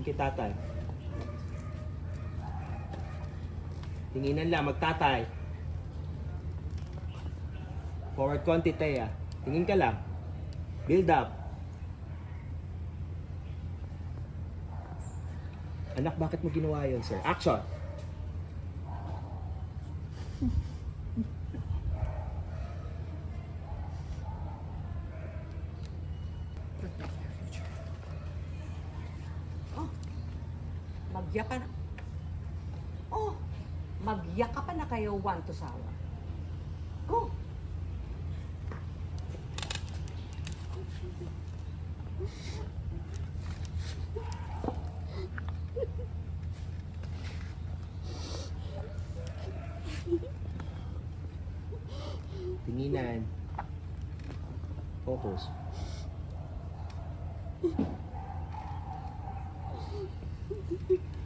Tingin kay tatay. Tinginan lang, magtatay. Forward konti, Thea. Tingin ka lang. Build up. Anak, bakit mo ginawa yun, sir? Action! Oh, magyaka na. Oh, magyaka pa na kayo, one to sawa. Go! Tinginan. Focus.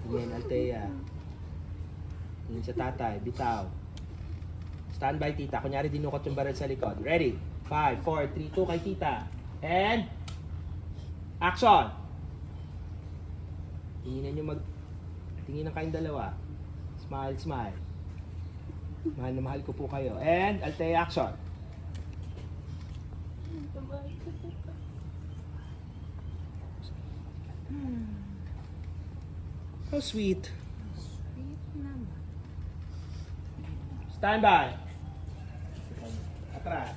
Tingin, Althea. Tingin sa tatay. Bitaw. Stand by, tita. Kunyari, dinukot yung baril sa likod. Ready? 5, 4, 3, 2 kay tita. And... action! Tinginan nyo mag... Tinginan kayong dalawa. Smile, smile. Mahal na mahal ko po kayo. And, Althea, action! How sweet. Sweet naman. Stand by. Atras.